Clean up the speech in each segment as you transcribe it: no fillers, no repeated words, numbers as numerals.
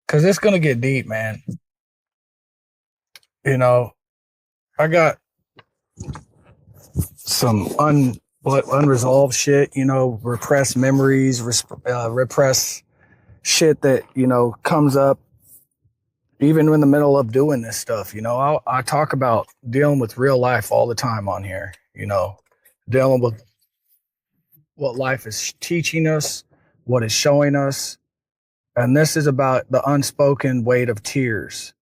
Cause it's gonna get deep, man. You know, I got some unresolved shit. Repressed memories, repressed shit that comes up even in the middle of doing this stuff. I talk about dealing with real life all the time on here. Dealing with what life is teaching us, what it's showing us, and this is about the unspoken weight of tears.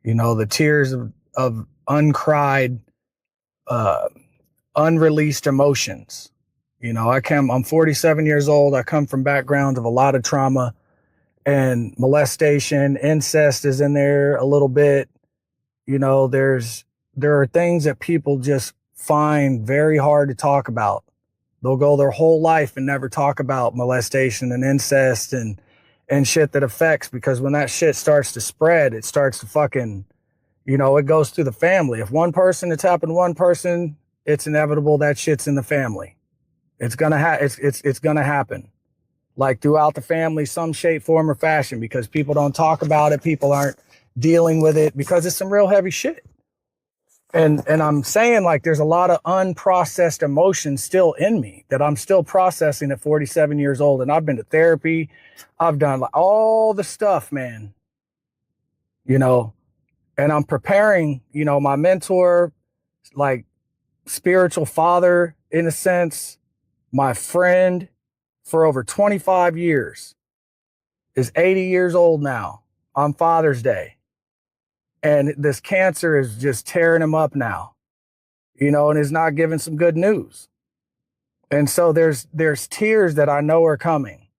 The tears of uncried, uh, unreleased emotions. I'm 47 years old. I come from backgrounds of a lot of trauma and molestation. Incest is in there a little bit. There are things that people just find very hard to talk about. They'll go their whole life and never talk about molestation and incest and shit that affects, because when that shit starts to spread, it starts to fucking, it goes through the family. If one person, it's happened to one person, it's inevitable that shit's in the family. It's gonna happen. Like throughout the family, some shape, form, or fashion, because people don't talk about it. People aren't dealing with it because it's some real heavy shit. And I'm saying, like, there's a lot of unprocessed emotions still in me that I'm still processing at 47 years old. And I've been to therapy. I've done like all the stuff, man. And I'm preparing, my mentor, like spiritual father, in a sense, my friend for over 25 years, is 80 years old now on Father's Day. And this cancer is just tearing him up now, and is not giving some good news. And so there's tears that I know are coming.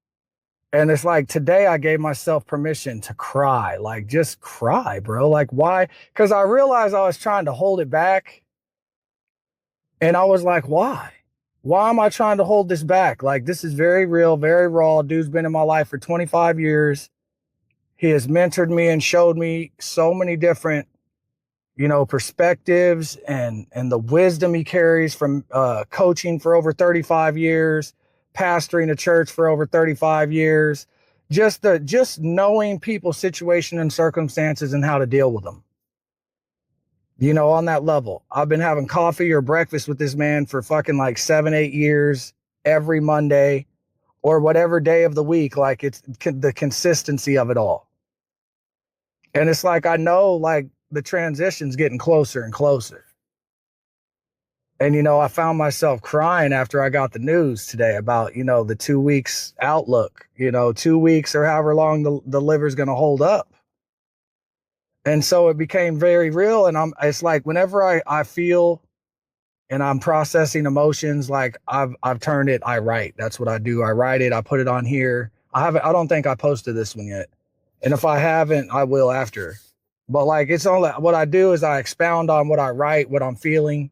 And it's like today I gave myself permission to cry, like just cry, bro. Like why? Because I realized I was trying to hold it back. And I was like, why? Why am I trying to hold this back? Like, this is very real, very raw. Dude's been in my life for 25 years. He has mentored me and showed me so many different, perspectives and the wisdom he carries from coaching for over 35 years, pastoring a church for over 35 years, just knowing people's situation and circumstances and how to deal with them. On that level, I've been having coffee or breakfast with this man for fucking like 7, 8 years, every Monday or whatever day of the week. Like it's the consistency of it all. And it's like, I know like the transition's getting closer and closer. And, I found myself crying after I got the news today about, the 2 weeks outlook, 2 weeks or however long the liver's going to hold up. And so it became very real. And it's like, whenever I feel and I'm processing emotions, like I've turned it, I write. That's what I do. I write it. I put it on here. I don't think I posted this one yet. And if I haven't, I will after. But like, it's only what I do is I expound on what I write, what I'm feeling,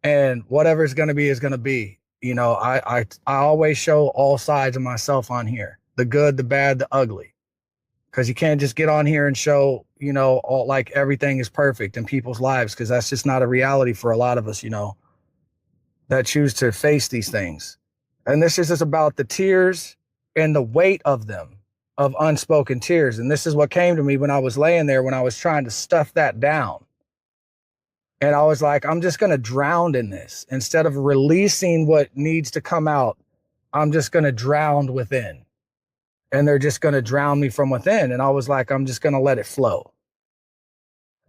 and whatever it's going to be is going to be. I always show all sides of myself on here, the good, the bad, the ugly. Because you can't just get on here and show, all like everything is perfect in people's lives, because that's just not a reality for a lot of us, that choose to face these things. And this is just about the tears and the weight of them, of unspoken tears. And this is what came to me when I was laying there, when I was trying to stuff that down. And I was like, I'm just going to drown in this. Instead of releasing what needs to come out, I'm just going to drown within. And they're just going to drown me from within. And I was like, I'm just going to let it flow.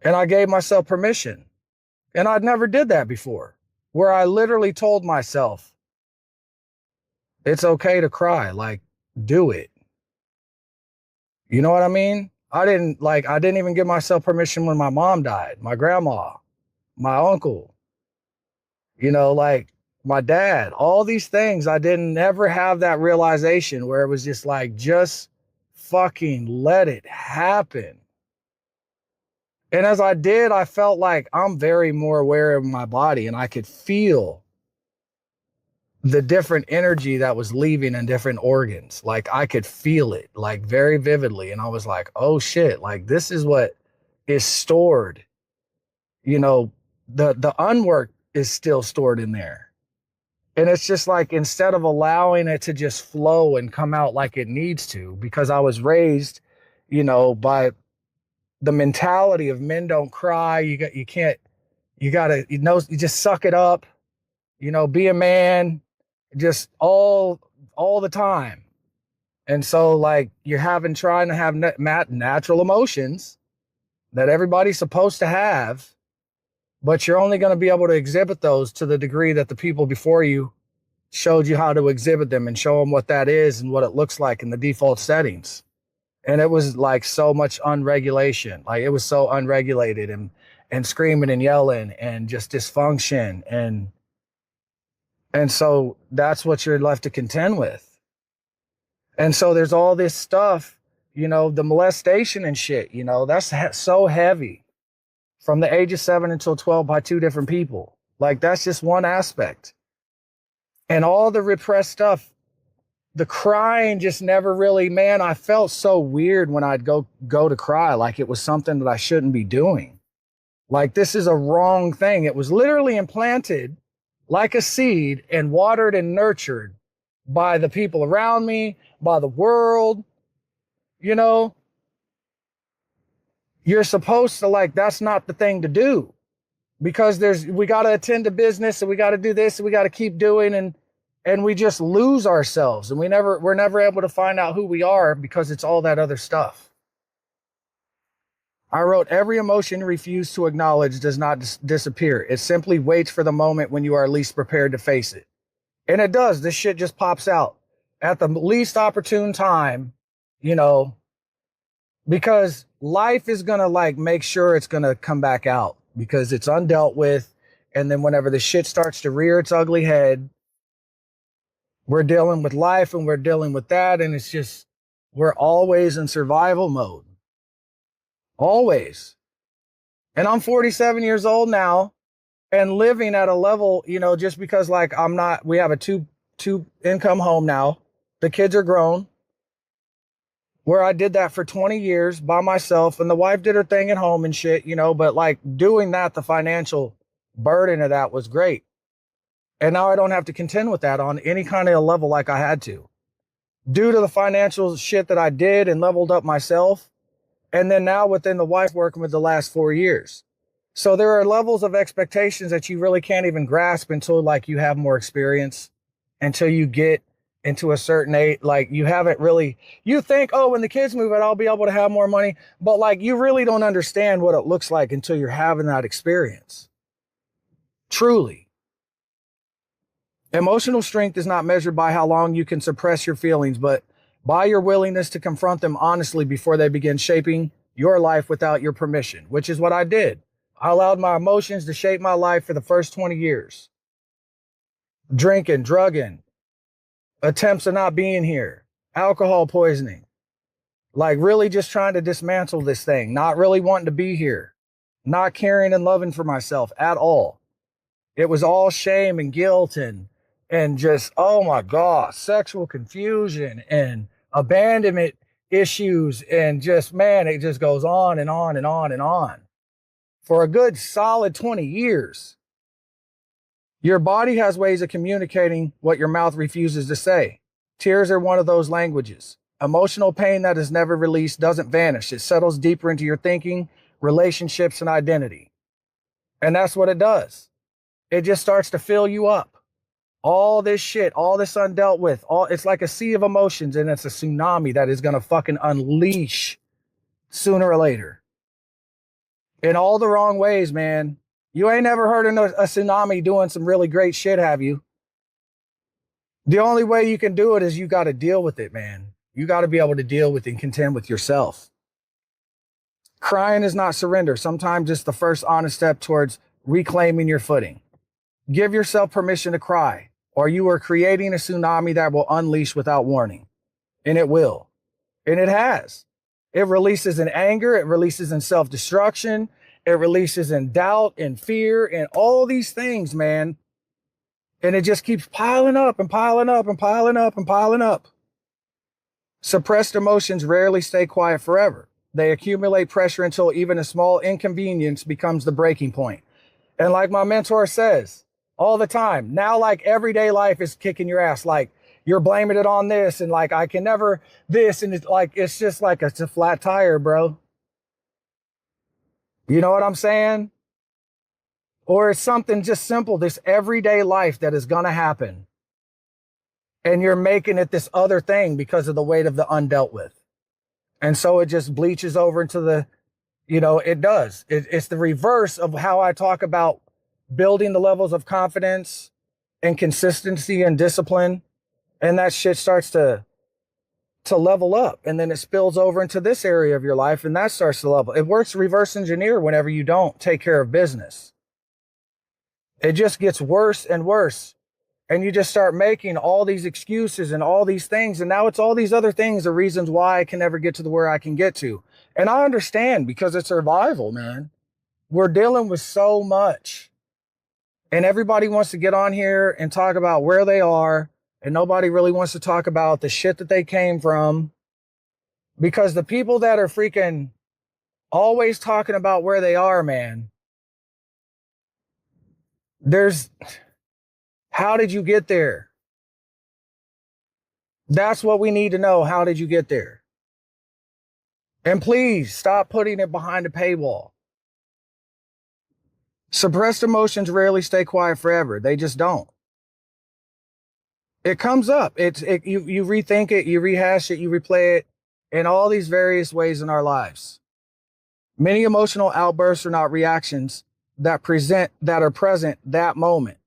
And I gave myself permission. And I'd never did that before, where I literally told myself, it's okay to cry. Like, do it. You know what I mean? I didn't even give myself permission when my mom died, my grandma, my uncle, like my dad, all these things. I didn't ever have that realization where it was just like, just fucking let it happen. And as I did, I felt like I'm very more aware of my body, and I could feel the different energy that was leaving in different organs. Like I could feel it like very vividly. And I was like, oh shit, like this is what is stored. The unwork is still stored in there. And it's just like, instead of allowing it to just flow and come out like it needs to, because I was raised by the mentality of men don't cry. You just suck it up, be a man, just all the time. And so like you're trying to have natural emotions that everybody's supposed to have, but you're only going to be able to exhibit those to the degree that the people before you showed you how to exhibit them and show them what that is and what it looks like in the default settings. And it was like so much unregulation. Like it was so unregulated and screaming and yelling and just dysfunction. And so that's what you're left to contend with. And so there's all this stuff, the molestation and shit, that's so heavy from the age of 7 until 12 by 2 different people. Like that's just one aspect. And all the repressed stuff, the crying just never really, man, I felt so weird when I'd go to cry, like it was something that I shouldn't be doing. Like this is a wrong thing. It was literally implanted like a seed and watered and nurtured by the people around me, by the world. You're supposed to that's not the thing to do, because we got to attend to business and we got to do this and we got to keep doing, and we just lose ourselves, and we're never able to find out who we are because it's all that other stuff. I wrote, every emotion you refuse to acknowledge does not disappear. It simply waits for the moment when you are least prepared to face it. And it does. This shit just pops out at the least opportune time, because life is going to make sure it's going to come back out because it's undealt with. And then whenever the shit starts to rear its ugly head, we're dealing with life and we're dealing with that. And it's just, we're always in survival mode. Always. And I'm 47 years old now and living at a level, just because we have a two income home now. The kids are grown, where I did that for 20 years by myself, and the wife did her thing at home and shit, but doing that, the financial burden of that was great. And now I don't have to contend with that on any kind of level like I had to, due to the financial shit that I did and leveled up myself. And then now within the wife working with the last 4 years. So there are levels of expectations that you really can't even grasp until you have more experience, until you get into a certain age. You haven't really, you think, oh, when the kids move out, I'll be able to have more money. But you really don't understand what it looks like until you're having that experience. Truly. Emotional strength is not measured by how long you can suppress your feelings, but by your willingness to confront them honestly before they begin shaping your life without your permission, which is what I did. I allowed my emotions to shape my life for the first 20 years. Drinking, drugging, attempts of not being here, alcohol poisoning, really just trying to dismantle this thing, not really wanting to be here, not caring and loving for myself at all. It was all shame and guilt and just, oh my God, sexual confusion and abandonment issues, and just, man, it just goes on and on and on and on for a good solid 20 years. Your body has ways of communicating what your mouth refuses to say. Tears are one of those languages. Emotional pain that is never released doesn't vanish. It settles deeper into your thinking, relationships, and identity. And that's what it does. It just starts to fill you up. All this shit, all this undealt with, it's like a sea of emotions, and it's a tsunami that is going to fucking unleash sooner or later. In all the wrong ways, man. You ain't never heard of a tsunami doing some really great shit, have you? The only way you can do it is you got to deal with it, man. You got to be able to deal with and contend with yourself. Crying is not surrender. Sometimes it's the first honest step towards reclaiming your footing. Give yourself permission to cry, or you are creating a tsunami that will unleash without warning. And it will. And it has. It releases in anger. It releases in self-destruction. It releases in doubt and fear and all these things, man. And it just keeps piling up and piling up and piling up and piling up. Suppressed emotions rarely stay quiet forever. They accumulate pressure until even a small inconvenience becomes the breaking point. And like my mentor says all the time, now everyday life is kicking your ass. you're blaming it on this, and like I can never this, and it's like it's just like it's a flat tire, bro. You know what I'm saying? Or it's something just simple, this everyday life that is gonna happen. And you're making it this other thing because of the weight of the undealt with. And so it just bleaches over into the, it does. It's the reverse of how I talk about building the levels of confidence and consistency and discipline. And that shit starts to level up, and then it spills over into this area of your life, and that starts to level. It works reverse engineer whenever you don't take care of business. It just gets worse and worse, and you just start making all these excuses and all these things, and now it's all these other things, the reasons why I can never get to where I can get to. And I understand, because it's survival, man. We're dealing with so much, and everybody wants to get on here and talk about where they are, and nobody really wants to talk about the shit that they came from, because the people that are freaking always talking about where they are, man, how did you get there? That's what we need to know. How did you get there? And please stop putting it behind a paywall. Suppressed emotions rarely stay quiet forever. They just don't. It comes up. You rethink it, you rehash it, you replay it in all these various ways in our lives. Many emotional outbursts are not reactions that are present that moment.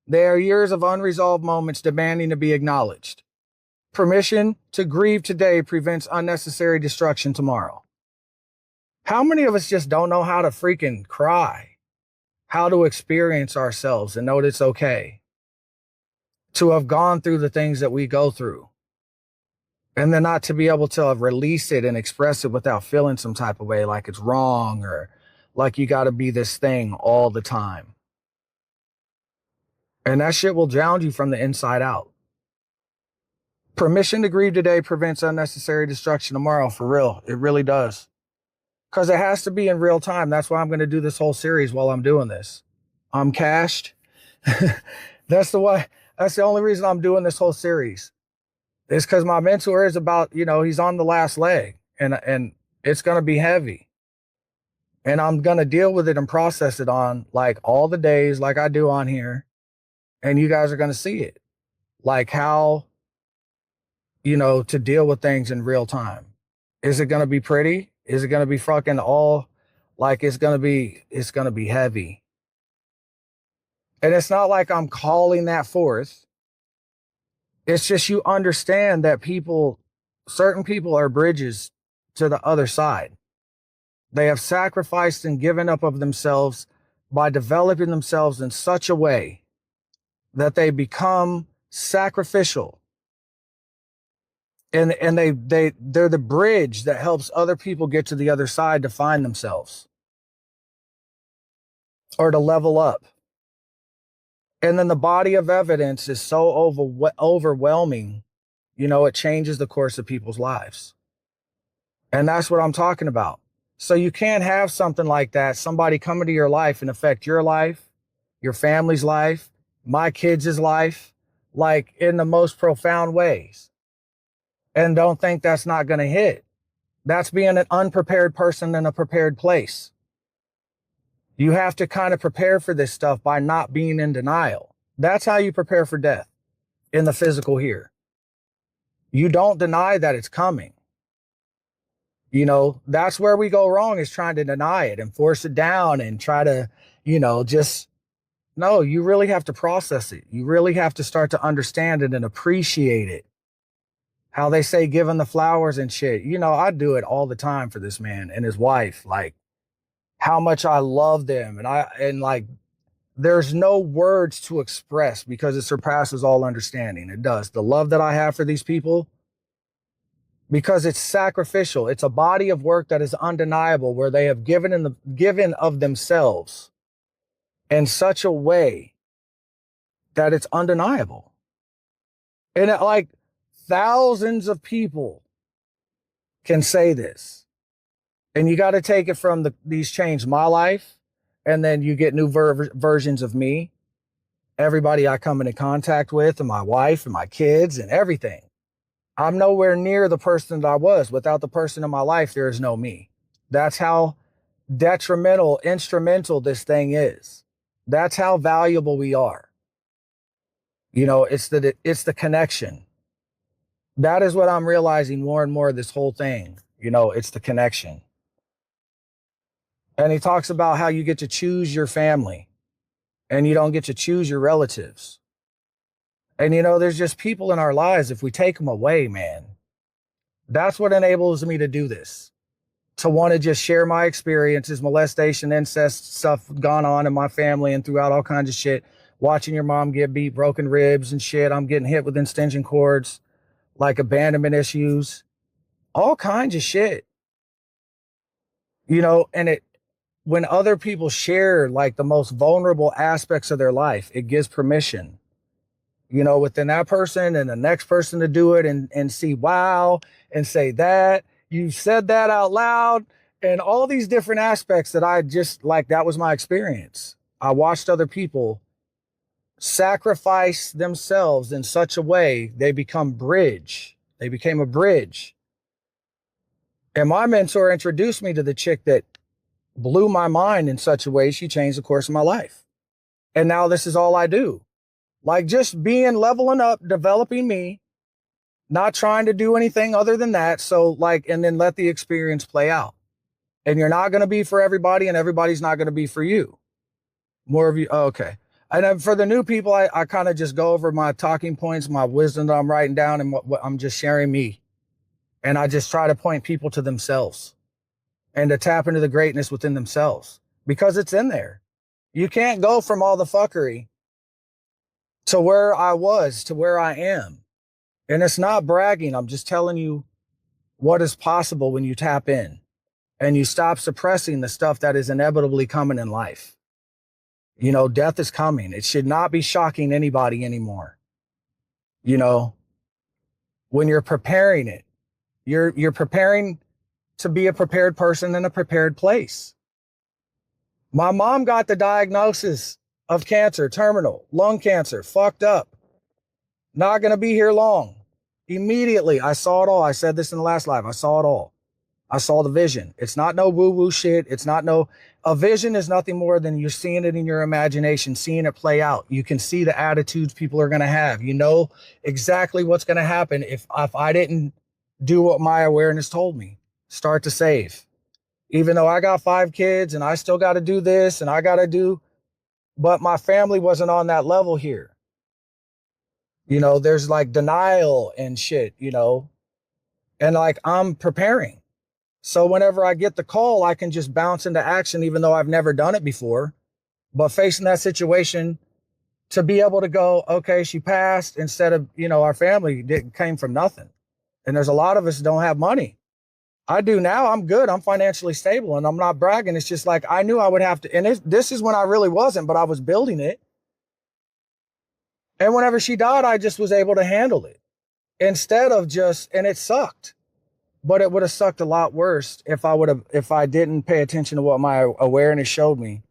They are years of unresolved moments demanding to be acknowledged. Permission to grieve today prevents unnecessary destruction tomorrow. How many of us just don't know how to freaking cry? How to experience ourselves and know that it's okay to have gone through the things that we go through, and then not to be able to release it and express it without feeling some type of way, like it's wrong or like you got to be this thing all the time. And that shit will drown you from the inside out. Permission to grieve today prevents unnecessary destruction tomorrow, for real. It really does. Because it has to be in real time. That's why I'm going to do this whole series while I'm doing this. I'm cashed. That's the only reason I'm doing this whole series. It's because my mentor is about, he's on the last leg, and it's going to be heavy. And I'm going to deal with it and process it on like all the days like I do on here. And you guys are going to see it. Like how, to deal with things in real time. Is it going to be pretty? Is it going to be fucking all like it's going to be heavy? And it's not like I'm calling that forth. It's just you understand that certain people are bridges to the other side. They have sacrificed and given up of themselves by developing themselves in such a way that they become sacrificial. And they're the bridge that helps other people get to the other side to find themselves or to level up. And then the body of evidence is so overwhelming, it changes the course of people's lives. And that's what I'm talking about. So you can't have something like that, somebody come into your life and affect your life, your family's life, my kids' life, like in the most profound ways. And don't think that's not going to hit. That's being an unprepared person in a prepared place. You have to kind of prepare for this stuff by not being in denial. That's how you prepare for death in the physical here. You don't deny that it's coming. That's where we go wrong, is trying to deny it and force it down and try to, no, you really have to process it. You really have to start to understand it and appreciate it. How they say giving the flowers and shit. I do it all the time for this man and his wife. Like how much I love them. And like, there's no words to express because it surpasses all understanding. It does. The love that I have for these people, because it's sacrificial. It's a body of work that is undeniable, where they have given of themselves in such a way that it's undeniable. And like thousands of people can say this. And you got to take it from these changed my life, and then you get new versions of me. everybody I come into contact with, and my wife and my kids and everything. I'm nowhere near the person that I was. Without the person in my life, there is no me. That's how detrimental, instrumental this thing is. That's how valuable we are. You know, it's the connection. That is what I'm realizing more and more, this whole thing. You know, it's the connection. And he talks about how you get to choose your family and you don't get to choose your relatives. And, you know, there's just people in our lives, if we take them away, man, that's what enables me to do this. To want to just share my experiences, molestation, incest stuff gone on in my family and throughout all kinds of shit. Watching your mom get beat, broken ribs and shit. I'm getting hit with extension cords, like abandonment issues, all kinds of shit. You know, and when other people share like the most vulnerable aspects of their life, it gives permission, you know, within that person and the next person to do it and see, wow, and say that you said that out loud, and all these different aspects that I just like, that was my experience. I watched other people sacrifice themselves in such a way they became a bridge. And my mentor introduced me to the chick that blew my mind in such a way she changed the course of my life. And now this is all I do. Like, just being, leveling up, developing me, not trying to do anything other than that. So like, and then let the experience play out. And you're not going to be for everybody, and everybody's not going to be for you. More of you. Oh, okay. And then for the new people, I kind of just go over my talking points, my wisdom that I'm writing down, and what I'm just sharing me. And I just try to point people to themselves and to tap into the greatness within themselves, because it's in there. You can't go from all the fuckery to where I was, to where I am. And it's not bragging. I'm just telling you what is possible when you tap in and you stop suppressing the stuff that is inevitably coming in life. You know, death is coming. It should not be shocking anybody anymore. You know, when you're preparing it, you're preparing to be a prepared person in a prepared place. My mom got the diagnosis of cancer, terminal, lung cancer, fucked up. Not going to be here long. Immediately, I saw it all. I said this in the last live. I saw it all. I saw the vision. It's not no woo-woo shit. It's not no, a vision is nothing more than you're seeing it in your imagination, seeing it play out. You can see the attitudes people are going to have. You know exactly what's going to happen if I didn't do what my awareness told me. Start to save. Even though I got 5 kids and I still got to do this and I got to do, but my family wasn't on that level here. You know, there's like denial and shit, you know, and like I'm preparing. So whenever I get the call, I can just bounce into action, even though I've never done it before. But facing that situation, to be able to go, okay, she passed, instead of, you know, our family came from nothing. And there's a lot of us don't have money. I do now. I'm good. I'm financially stable, and I'm not bragging. It's just like, I knew I would have to, and this is when I really wasn't, but I was building it. And whenever she died, I just was able to handle it instead of just, and it sucked. But it would have sucked a lot worse if I didn't pay attention to what my awareness showed me.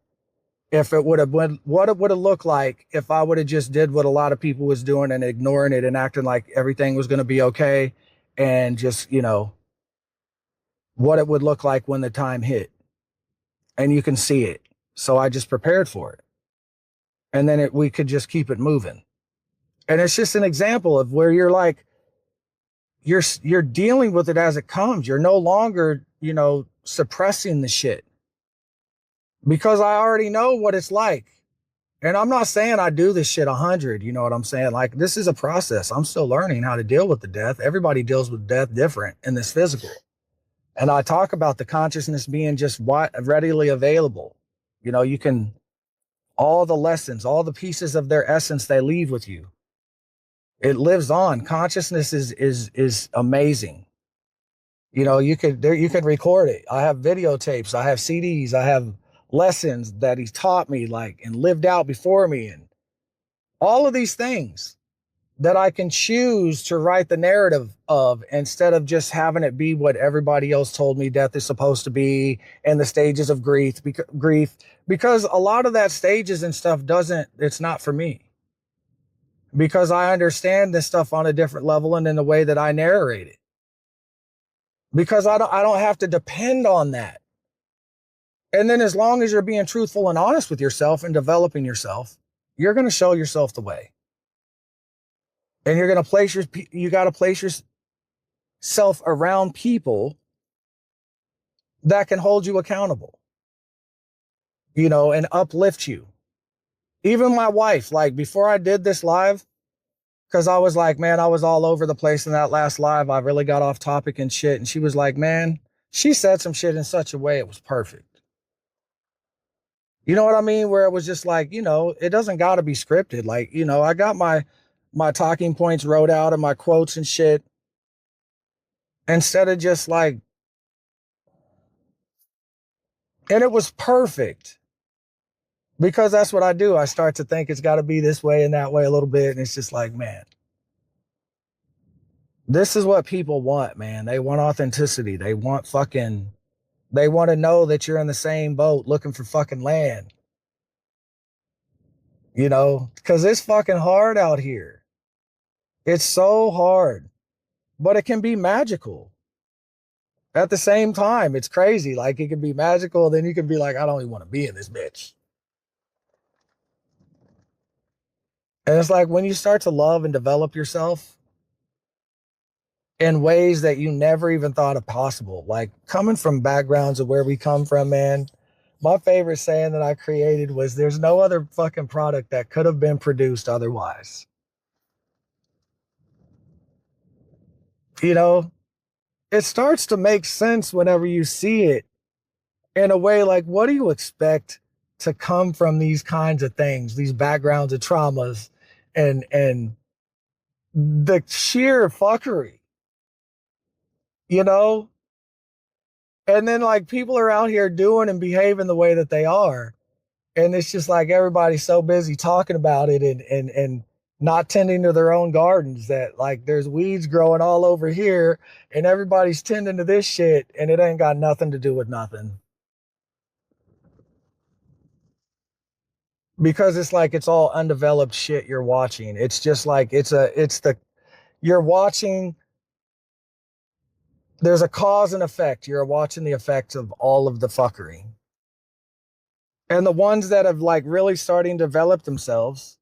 If it would have been, what it would have looked like if I would have just did what a lot of people was doing and ignoring it and acting like everything was going to be okay, and just, you know, what it would look like when the time hit. And you can see it. So I just prepared for it. And then we could just keep it moving. And it's just an example of where you're like, you're dealing with it as it comes. You're no longer, you know, suppressing the shit, because I already know what it's like. And I'm not saying I do this shit 100, you know what I'm saying? Like, this is a process. I'm still learning how to deal with the death. Everybody deals with death different in this physical. And I talk about the consciousness being just readily available. You know, you can, all the lessons, all the pieces of their essence, they leave with you. It lives on. Consciousness is amazing. You know, you could record it. I have videotapes. I have CDs. I have lessons that he's taught me, like, and lived out before me, and all of these things that I can choose to write the narrative of, instead of just having it be what everybody else told me death is supposed to be, and the stages of grief, because a lot of that stages and stuff it's not for me. because I understand this stuff on a different level and in the way that I narrate it. Because I don't have to depend on that. And then as long as you're being truthful and honest with yourself and developing yourself, you're going to show yourself the way. And you're going to you got to place yourself around people that can hold you accountable, and uplift you. Even my wife, like before I did this live, because I was like, man, I was all over the place in that last live. I really got off topic and shit. And she was like, man, she said some shit in such a way it was perfect. You know what I mean? Where it was just like, it doesn't got to be scripted. Like, I got my talking points wrote out and my quotes and shit. Instead of just like, and it was perfect. Because that's what I do. I start to think it's got to be this way and that way a little bit. And it's just like, man, this is what people want, man. They want authenticity. They want to know that you're in the same boat looking for fucking land. Because it's fucking hard out here. It's so hard, but it can be magical. At the same time, it's crazy. Like it can be magical. Then you can be like, I don't even want to be in this bitch. And it's like when you start to love and develop yourself in ways that you never even thought of possible, like coming from backgrounds of where we come from, man. My favorite saying that I created was there's no other fucking product that could have been produced otherwise. It starts to make sense whenever you see it in a way like, what do you expect to come from these kinds of things, these backgrounds of traumas and the sheer fuckery, And then like people are out here doing and behaving the way that they are. And it's just like everybody's so busy talking about it and not tending to their own gardens that like there's weeds growing all over here and everybody's tending to this shit and it ain't got nothing to do with nothing. Because it's like it's all undeveloped shit you're watching. It's just like you're watching, there's a cause and effect. You're watching the effects of all of the fuckery. And the ones that have like really starting to develop themselves,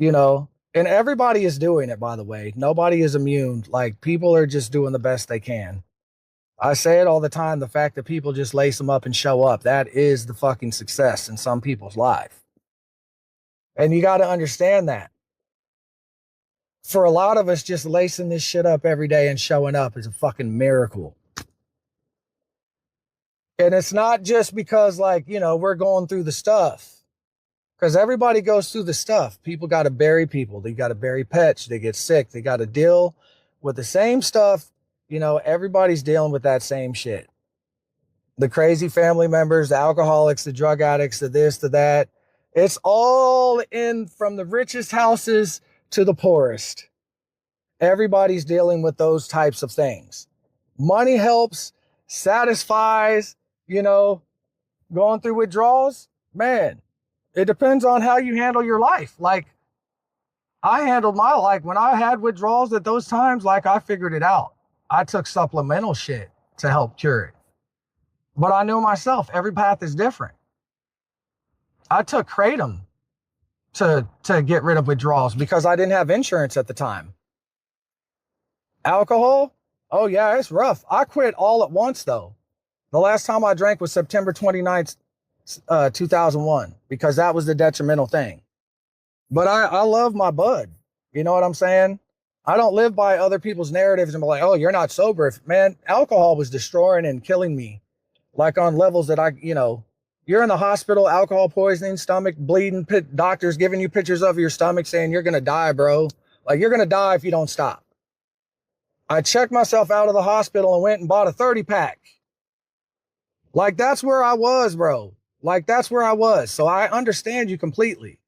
and everybody is doing it, by the way. Nobody is immune. Like people are just doing the best they can. I say it all the time. The fact that people just lace them up and show up, that is the fucking success in some people's life. And you got to understand that. For a lot of us, just lacing this shit up every day and showing up is a fucking miracle. And it's not just because like, we're going through the stuff. Because everybody goes through the stuff. People got to bury people. They got to bury pets. They get sick. They got to deal with the same stuff. Everybody's dealing with that same shit. The crazy family members, the alcoholics, the drug addicts, the this, the that. It's all in from the richest houses to the poorest. Everybody's dealing with those types of things. Money helps, satisfies, going through withdrawals. Man, it depends on how you handle your life. Like I handled my life when I had withdrawals at those times, like I figured it out. I took supplemental shit to help cure it. But I knew myself, every path is different. I took kratom to get rid of withdrawals because I didn't have insurance at the time. Alcohol? Oh yeah, it's rough. I quit all at once though. The last time I drank was September 29th, 2001, because that was the detrimental thing. But I love my bud. You know what I'm saying? I don't live by other people's narratives and be like, oh, you're not sober. Man, alcohol was destroying and killing me. Like on levels that you're in the hospital, alcohol poisoning, stomach bleeding, doctors giving you pictures of your stomach saying you're going to die, bro. Like you're going to die if you don't stop. I checked myself out of the hospital and went and bought a 30 pack. Like that's where I was, bro. Like that's where I was. So I understand you completely.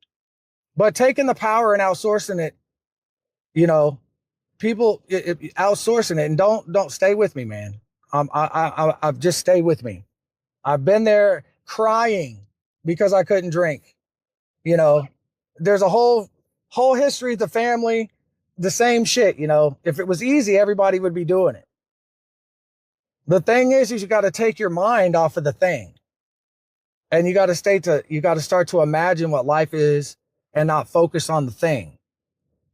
But taking the power and outsourcing it, people outsourcing it, and don't stay with me, man. I've just stay with me. I've been there crying because I couldn't drink. There's a whole Whole history of the family, the same shit. If it was easy, everybody would be doing it. The thing is you got to take your mind off of the thing, and you got to start to imagine what life is and not focus on the thing,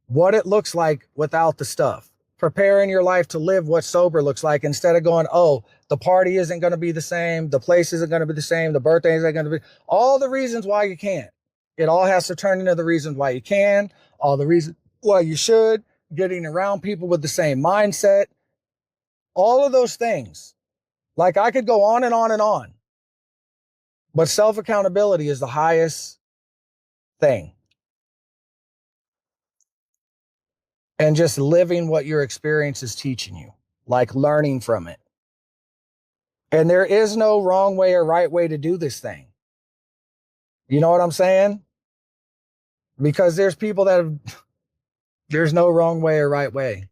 what it looks like without the stuff. Preparing your life to live what sober looks like, instead of going, oh, the party isn't going to be the same, the place isn't going to be the same, the birthdays aren't going to be, all the reasons why you can't. It all has to turn into the reasons why you can, all the reasons why you should, getting around people with the same mindset, all of those things. Like, I could go on and on and on, but self-accountability is the highest thing. And just living what your experience is teaching you, like learning from it. And there is no wrong way or right way to do this thing. You know what I'm saying? Because there's people there's no wrong way or right way.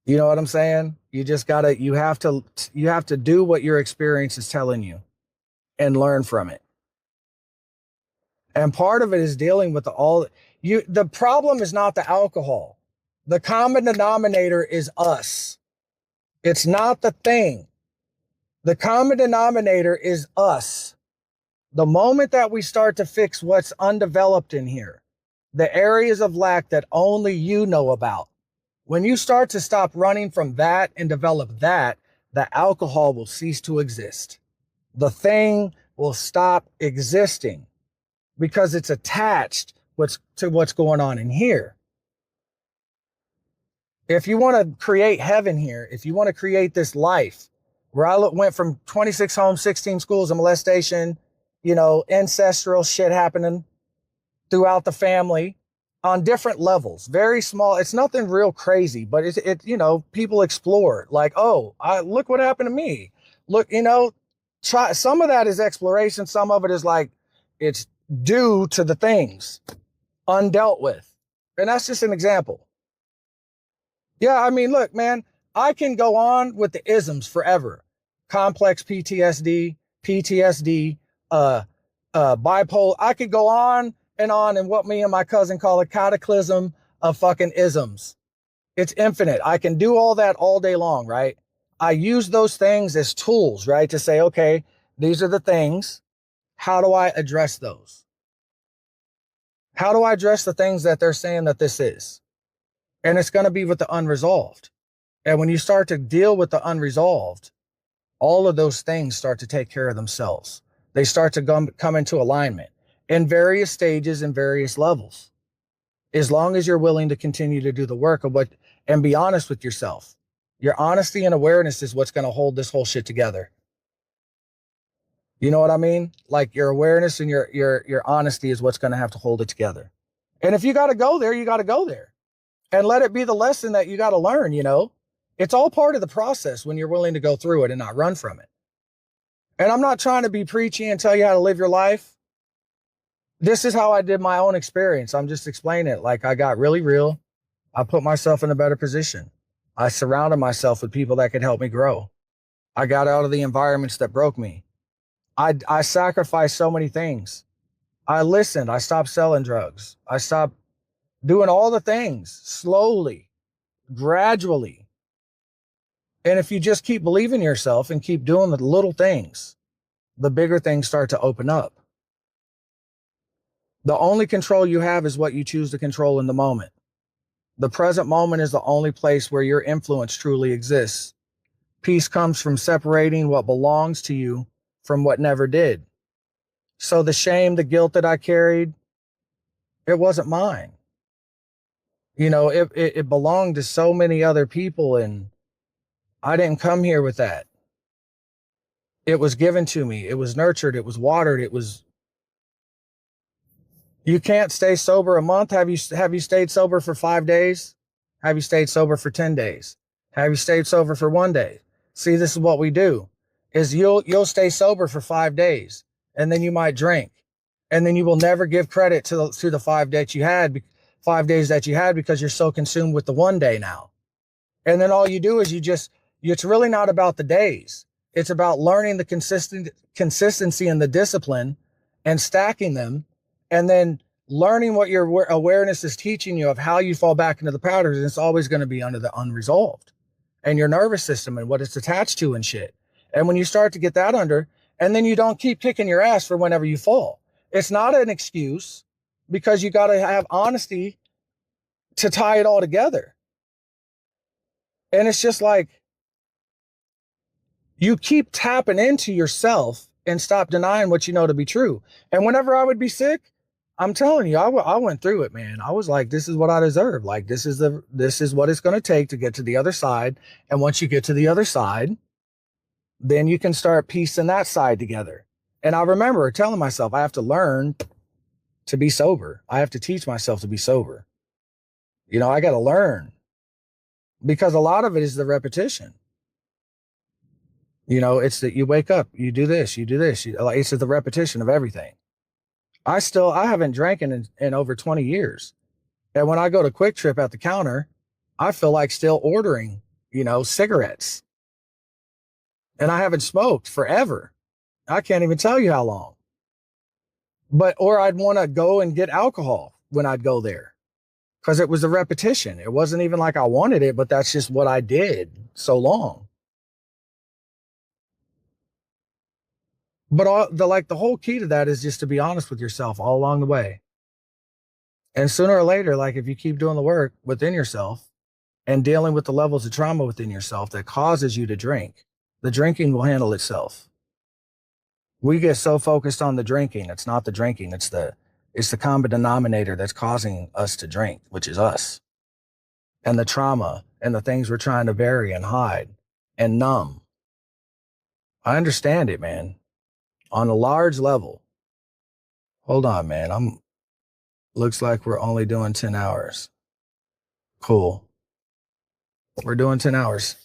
You know what I'm saying? You have to do what your experience is telling you and learn from it. And part of it is dealing with the problem is not the alcohol. The common denominator is us. It's not the thing. The common denominator is us. The moment that we start to fix what's undeveloped in here, the areas of lack that only you know about, when you start to stop running from that and develop that, the alcohol will cease to exist. The thing will stop existing because it's attached to what's going on in here. If you want to create heaven here, if you want to create this life where I went from 26 homes, 16 schools, a molestation, ancestral shit happening throughout the family on different levels, very small. It's nothing real crazy, but people explore like, oh, look what happened to me. Look, try. Some of that is exploration. Some of it is like, it's due to the things undealt with. And that's just an example. Yeah, I mean, look, man, I can go on with the isms forever. Complex PTSD, bipolar. I could go on and what me and my cousin call a cataclysm of fucking isms. It's infinite. I can do all that all day long, right? I use those things as tools, right? To say, okay, these are the things. How do I address those? How do I address the things that they're saying that this is? And it's going to be with the unresolved. And when you start to deal with the unresolved, all of those things start to take care of themselves. They start to come into alignment in various stages and various levels. As long as you're willing to continue to do the work and be honest with yourself. Your honesty and awareness is what's going to hold this whole shit together. You know what I mean? Like, your awareness and your honesty is what's going to have to hold it together. And if you got to go there, you got to go there. And let it be the lesson that you got to learn, It's all part of the process when you're willing to go through it and not run from it. And I'm not trying to be preachy and tell you how to live your life. This is how I did my own experience. I'm just explaining it. Like, I got really real. I put myself in a better position. I surrounded myself with people that could help me grow. I got out of the environments that broke me. I sacrificed so many things. I listened. I stopped selling drugs. I stopped doing all the things slowly, gradually. And if you just keep believing yourself and keep doing the little things, the bigger things start to open up. The only control you have is what you choose to control in the moment. The present moment is the only place where your influence truly exists. Peace comes from separating what belongs to you from what never did. So the shame, the guilt that I carried, it wasn't mine. It belonged to so many other people, and I didn't come here with that. It was given to me. It was nurtured. It was watered. You can't stay sober a month. Have you stayed sober for 5 days? Have you stayed sober for 10 days? Have you stayed sober for 1 day? See, this is what we do, is you'll stay sober for 5 days, and then you might drink, and then you will never give credit to the 5 days that you had because you're so consumed with the 1 day now. And then all you do is it's really not about the days. It's about learning the consistency and the discipline and stacking them, and then learning what your awareness is teaching you of how you fall back into the patterns, and it's always going to be under the unresolved and your nervous system and what it's attached to and shit. And when you start to get that under, and then you don't keep kicking your ass for whenever you fall, it's not an excuse, because you got to have honesty to tie it all together. And it's just like, you keep tapping into yourself and stop denying what you know to be true. And whenever I would be sick, I'm telling you, I went through it, man. I was like, this is what I deserve. Like, this is what it's going to take to get to the other side. And once you get to the other side, then you can start piecing that side together. And I remember telling myself, I have to learn to be sober. I have to teach myself to be sober. You know, I got to learn, because a lot of it is the repetition. You know, it's that you wake up, you do this, it's the repetition of everything. I haven't drank in over 20 years. And when I go to Quick Trip at the counter, I feel like still ordering, you know, cigarettes. And I haven't smoked forever. I can't even tell you how long. Or I'd want to go and get alcohol when I'd go there, because it was a repetition. It wasn't even like I wanted it, but that's just what I did so long. But the whole key to that is just to be honest with yourself all along the way. And sooner or later, like, if you keep doing the work within yourself and dealing with the levels of trauma within yourself that causes you to drink, the drinking will handle itself. We get so focused on the drinking. It's not the drinking. It's the common denominator that's causing us to drink, which is us. And the trauma and the things we're trying to bury and hide and numb. I understand it, man. On a large level. Hold on, man. Looks like we're only doing 10 hours. Cool. We're doing 10 hours.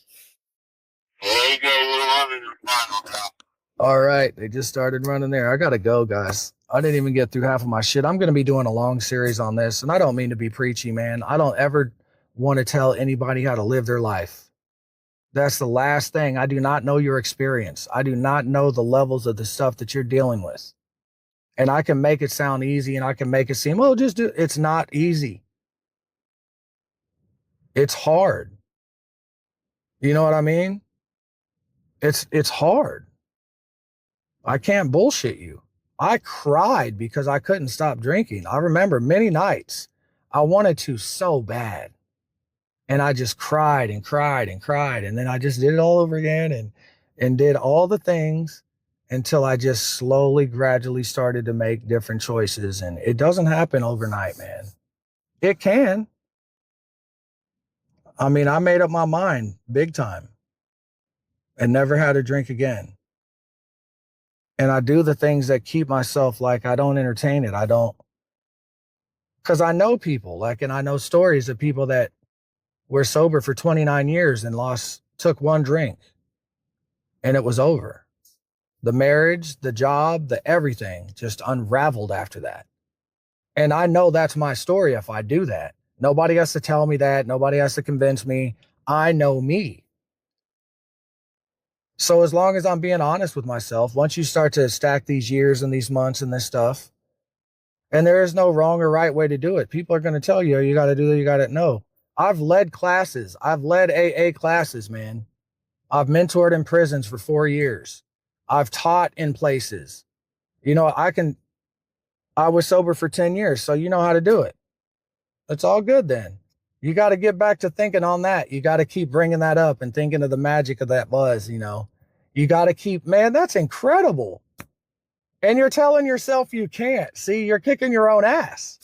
All right. They just started running there. I got to go, guys. I didn't even get through half of my shit. I'm going to be doing a long series on this. And I don't mean to be preachy, man. I don't ever want to tell anybody how to live their life. That's the last thing. I do not know your experience. I do not know the levels of the stuff that you're dealing with. And I can make it sound easy, and I can make it seem, well, just do it. It's not easy. It's hard. You know what I mean? It's hard. I can't bullshit you. I cried because I couldn't stop drinking. I remember many nights I wanted to so bad. And I just cried and cried and cried. And then I just did it all over again and did all the things until I just slowly, gradually started to make different choices. And it doesn't happen overnight, man. It can. I mean, I made up my mind big time and never had a drink again. And I do the things that keep myself, like, I don't entertain it. I don't, because I know people, like, and I know stories of people that were sober for 29 years and took one drink and it was over. The marriage, the job, the everything just unraveled after that. And I know that's my story if I do that. Nobody has to tell me that. Nobody has to convince me. I know me. So as long as I'm being honest with myself, once you start to stack these years and these months and this stuff, and there is no wrong or right way to do it. People are going to tell you, you got to do it, you got to know. I've led classes. I've led AA classes, man. I've mentored in prisons for 4 years. I've taught in places. You know, I was sober for 10 years, so you know how to do it. It's all good then. You got to get back to thinking on that. You got to keep bringing that up and thinking of the magic of that buzz, you know. You got to keep, man, that's incredible. And you're telling yourself you can't. See, you're kicking your own ass.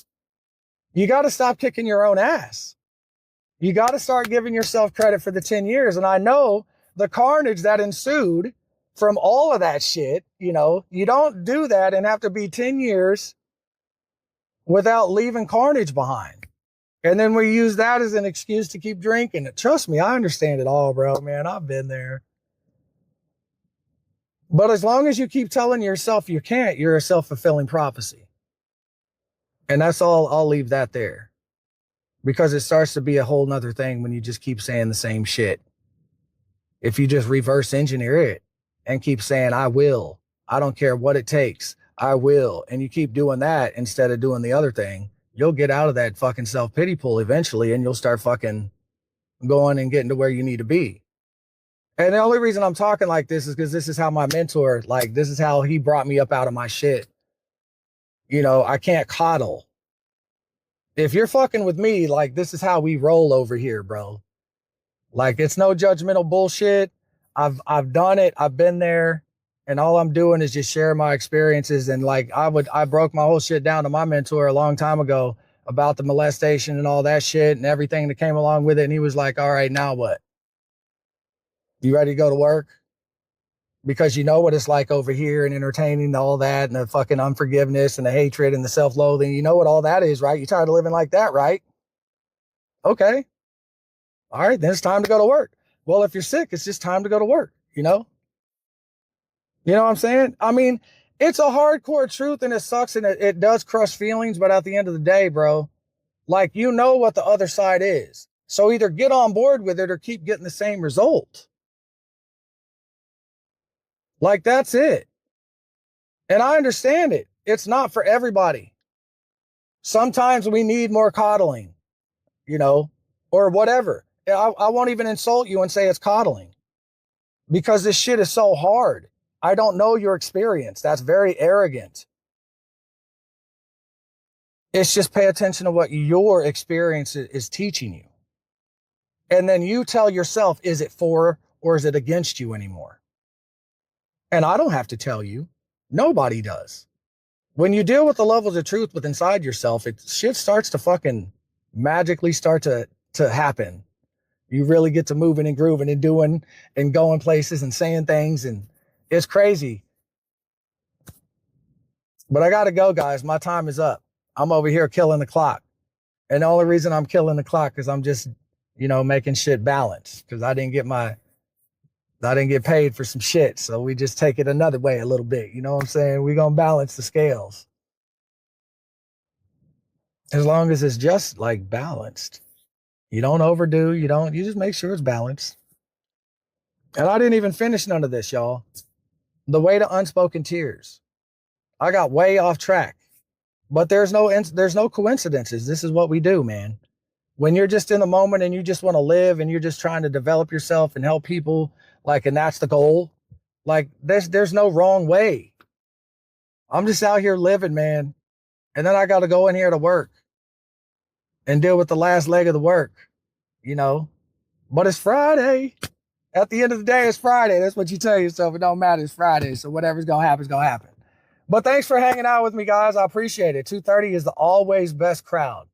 You got to stop kicking your own ass. You got to start giving yourself credit for the 10 years. And I know the carnage that ensued from all of that shit, you know, you don't do that and have to be 10 years without leaving carnage behind. And then we use that as an excuse to keep drinking. Trust me, I understand it all, bro, man. I've been there. But as long as you keep telling yourself you can't, you're a self-fulfilling prophecy. And that's all. I'll leave that there. Because it starts to be a whole nother thing when you just keep saying the same shit. If you just reverse engineer it and keep saying, I will, I don't care what it takes, I will. And you keep doing that instead of doing the other thing, you'll get out of that fucking self-pity pool eventually and you'll start fucking going and getting to where you need to be. And the only reason I'm talking like this is because this is how my mentor, like, this is how he brought me up out of my shit. You know, I can't coddle. If you're fucking with me, like, this is how we roll over here, bro. Like, it's no judgmental bullshit. I've done it. I've been there. And all I'm doing is just sharing my experiences. And like, I broke my whole shit down to my mentor a long time ago about the molestation and all that shit and everything that came along with it. And he was like, all right, now what? You ready to go to work? Because you know what it's like over here and entertaining all that and the fucking unforgiveness and the hatred and the self-loathing. You know what all that is, right? You're tired of living like that, right? Okay. All right, then it's time to go to work. Well, if you're sick, it's just time to go to work, you know? You know what I'm saying? I mean, it's a hardcore truth and it sucks and it does crush feelings, but at the end of the day, bro, like, you know what the other side is. So either get on board with it or keep getting the same result. Like, that's it. And I understand it. It's not for everybody. Sometimes we need more coddling, you know, or whatever. I won't even insult you and say it's coddling because this shit is so hard. I don't know your experience. That's very arrogant. It's just pay attention to what your experience is teaching you. And then you tell yourself, is it for or is it against you anymore? And I don't have to tell you. Nobody does. When you deal with the levels of truth within inside yourself, shit starts to fucking magically start to happen. You really get to moving and grooving and doing and going places and saying things, and it's crazy. But I gotta go, guys. My time is up. I'm over here killing the clock. And the only reason I'm killing the clock is I'm just, you know, making shit balanced because I didn't get paid for some shit. So we just take it another way a little bit. You know what I'm saying? We're gonna balance the scales. As long as it's just like balanced. You don't overdo, you just make sure it's balanced. And I didn't even finish none of this, y'all. The Weight of Unspoken Tears. I got way off track. But there's no coincidences. This is what we do, man. When you're just in the moment and you just want to live and you're just trying to develop yourself and help people, like, and that's the goal. Like, there's no wrong way. I'm just out here living, man. And then I got to go in here to work and deal with the last leg of the work, you know. But it's Friday. At the end of the day, it's Friday. That's what you tell yourself. It don't matter. It's Friday. So whatever's going to happen is going to happen. But thanks for hanging out with me, guys. I appreciate it. 2:30 is the always best crowd.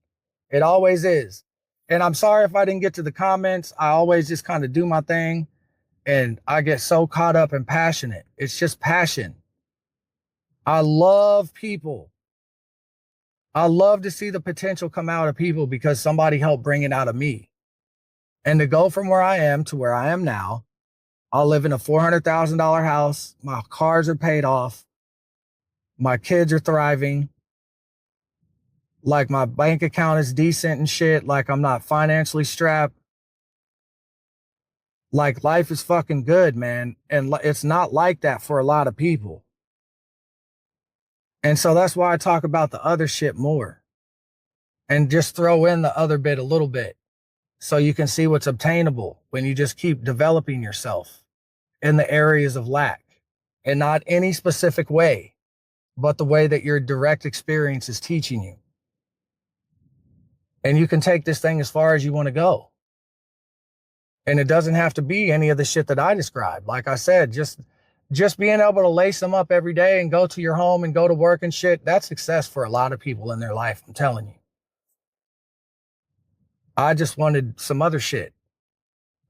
It always is. And I'm sorry if I didn't get to the comments. I always just kind of do my thing. And I get so caught up and passionate. It's just passion. I love people. I love to see the potential come out of people because somebody helped bring it out of me. And to go from where I am to where I am now, I'll live in a $400,000 house. My cars are paid off. My kids are thriving. Like, my bank account is decent and shit. Like, I'm not financially strapped. Like, life is fucking good, man. And it's not like that for a lot of people. And so that's why I talk about the other shit more. And just throw in the other bit a little bit. So you can see what's obtainable when you just keep developing yourself in the areas of lack. And not any specific way, but the way that your direct experience is teaching you. And you can take this thing as far as you want to go. And it doesn't have to be any of the shit that I described. Like I said, just being able to lace them up every day and go to your home and go to work and shit, that's success for a lot of people in their life, I'm telling you. I just wanted some other shit.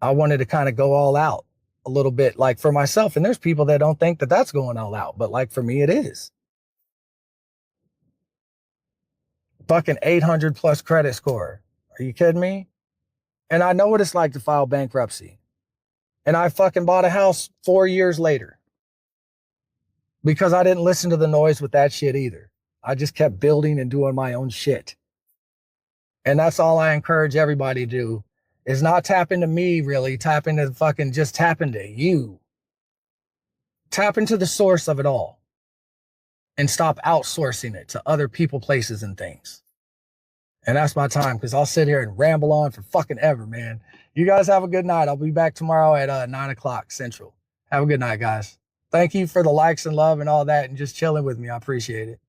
I wanted to kind of go all out a little bit, like, for myself. And there's people that don't think that that's going all out, but like, for me, it is. Fucking 800 plus credit score. Are you kidding me? And I know what it's like to file bankruptcy. And I fucking bought a house 4 years later because I didn't listen to the noise with that shit either. I just kept building and doing my own shit. And that's all I encourage everybody to do, is not tap into me, really. Tap into just tap into you. Tap into the source of it all. and stop outsourcing it to other people, places, and things. And that's my time, because I'll sit here and ramble on for fucking ever, man. You guys have a good night. I'll be back tomorrow at 9 o'clock Central. Have a good night, guys. Thank you for the likes and love and all that and just chilling with me. I appreciate it.